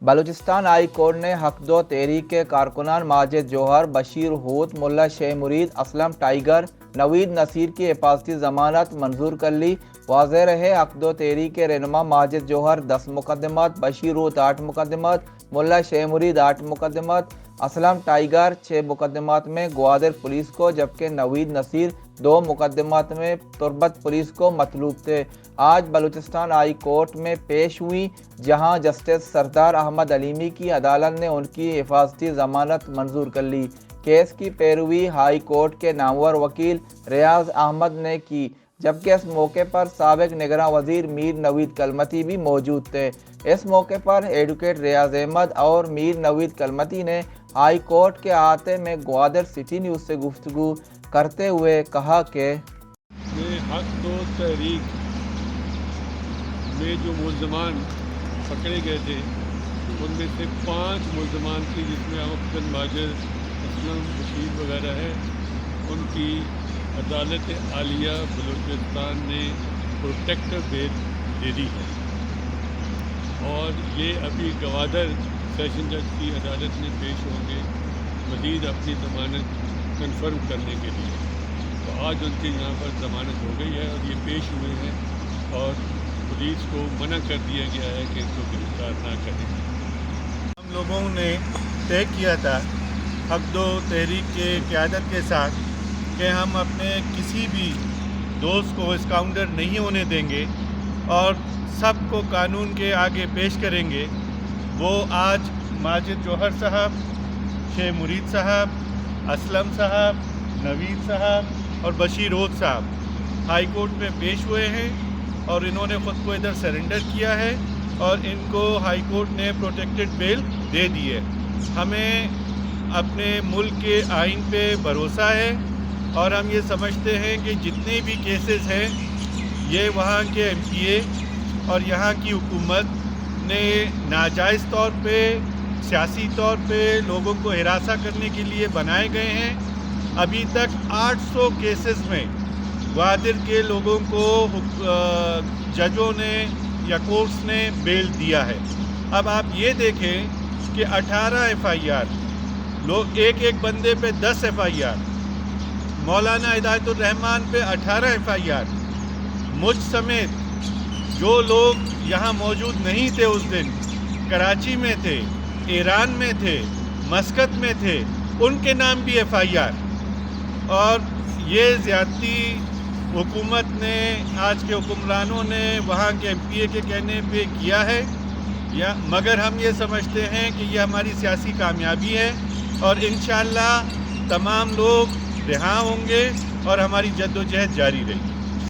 Balochistan high court نے حق دو تحریک کے کارکنان ماجد جوہر، بشیر ہوت، ملا شیخ مرید، اسلم ٹائیگر، نوید نصیر کی حفاظتی ضمانت منظور کر لی۔ واضح رہے، حق دو تحریک کے رہنما ماجد جوہر 10 مقدمات، بشیر ہوت 8 مقدمات، ملا شیخ مرید 8 مقدمات، اسلم ٹائیگر 6 مقدمات میں گوادر پولیس کو، جبکہ نوید نصیر 2 مقدمات میں تربت پولیس کو مطلوب تھے۔ آج بلوچستان ہائی کورٹ میں پیش ہوئی، جہاں جسٹس سردار احمد علیمی کی عدالت نے ان کی حفاظتی ضمانت منظور کر لی۔ کیس کی پیروی ہائی کورٹ کے نامور وکیل ریاض احمد نے کی، جبکہ اس موقع پر سابق نگراں وزیر میر نوید کلمتی بھی موجود تھے۔ اس موقع پر ایڈوکیٹ ریاض احمد اور میر نوید کلمتی نے ہائی کورٹ کے احاطے میں گوادر سٹی نیوز سے گفتگو کرتے ہوئے کہا کہ حق دو تحریک میں جو ملزمان پکڑے گئے تھے ان میں سے 5 ملزمان تھے، جس میں امجد ماجد، اسلم، بشیر وغیرہ ہے، ان کی عدالت عالیہ بلوچستان نے پروٹیکٹر بیل دے دی ہے، اور یہ ابھی گوادر سیشن جج کی عدالت میں پیش ہوں گے مزید اپنی ضمانت کنفرم کرنے کے لیے۔ تو آج ان کے یہاں پر ضمانت ہو گئی ہے اور یہ پیش ہوئے ہیں، اور پولیس کو منع کر دیا گیا ہے کہ ان کو گرفتار نہ کریں۔ ہم لوگوں نے طے کیا تھا حق دو تحریک کے قیادت کے ساتھ کہ ہم اپنے کسی بھی دوست کو اسکاؤنڈر نہیں ہونے دیں گے اور سب کو قانون کے آگے پیش کریں گے۔ وہ آج ماجد جوہر صاحب، شیخ مرید صاحب، اسلم صاحب، نوید صاحب اور بشیر ہوت صاحب ہائی کورٹ میں پیش ہوئے ہیں، اور انہوں نے خود کو ادھر سرنڈر کیا ہے اور ان کو ہائی کورٹ نے پروٹیکٹڈ بیل دے دی ہے۔ ہمیں اپنے ملک کے آئین پہ بھروسہ ہے، اور ہم یہ سمجھتے ہیں کہ جتنے بھی کیسز ہیں یہ وہاں کے ایم پی اے اور یہاں کی حکومت نے ناجائز طور پہ، سیاسی طور پہ لوگوں کو ہراساں کرنے کے لیے بنائے گئے ہیں۔ ابھی تک 800 کیسز میں گوادر کے لوگوں کو ججوں نے یا کورٹس نے بیل دیا ہے۔ اب آپ یہ دیکھیں کہ 18 ایف آئی آر، لوگ ایک بندے پہ 10 ایف آئی آر، مولانا ہدایت الرحمان پہ 18 ایف آئی آر، مجھ سمیت جو لوگ یہاں موجود نہیں تھے اس دن، کراچی میں تھے، ایران میں تھے، مسقط میں تھے، ان کے نام بھی ایف آئی آر۔ اور یہ زیادتی حکومت نے، آج کے حکمرانوں نے وہاں کے ایم پی اے کے کہنے پہ کیا ہے، مگر ہم یہ سمجھتے ہیں کہ یہ ہماری سیاسی کامیابی ہے، اور انشاءاللہ تمام لوگ رہا ہوں گے اور ہماری جدوجہد جاری رہے گی۔